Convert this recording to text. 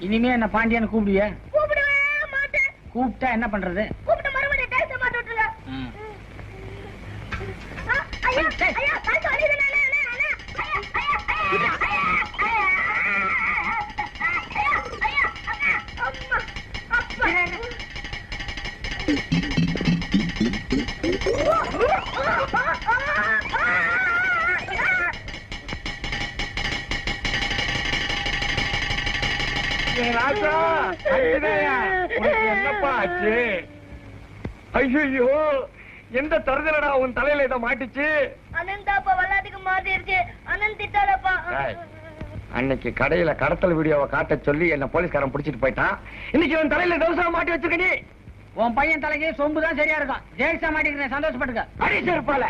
இனிமே என்ன பாண்டியன்னு கூப்பிடுவிய? கூப்பிடவே மாட்டேன். கூப்பிட்டா என்ன பண்றது? கூப்பிட்டு மறுபடியும் டைஸ் மாட்ட விட்டுருங்க. ஐயா ஐயா டைஸ் அடிக்குது. என்னப்பா ஆச்சு? ஐயோ, எந்த தருதலடா உன் தலையில இதை மாட்டிச்சு? அனந்தாப்பா வல்லாதுக்கு மாட்டிருச்சு. அனந்த் திட்டாலப்பா. அன்னைக்கு கடையில கடத்தல் வீடியோவை காட்ட சொல்லி என்ன போலீஸ்காரன் பிடிச்சிட்டு போயிட்டான். இன்னைக்கு உன் தலையில தோசை மாட்டி வச்சிருக்க. நீ உன் பையன் தலைக்கு சொம்புதான் சரியா இருக்கும். ஜெயிச்சா மாட்டிக்கிறேன், சந்தோஷப்பட்டுக்க. அடி செருப்பால.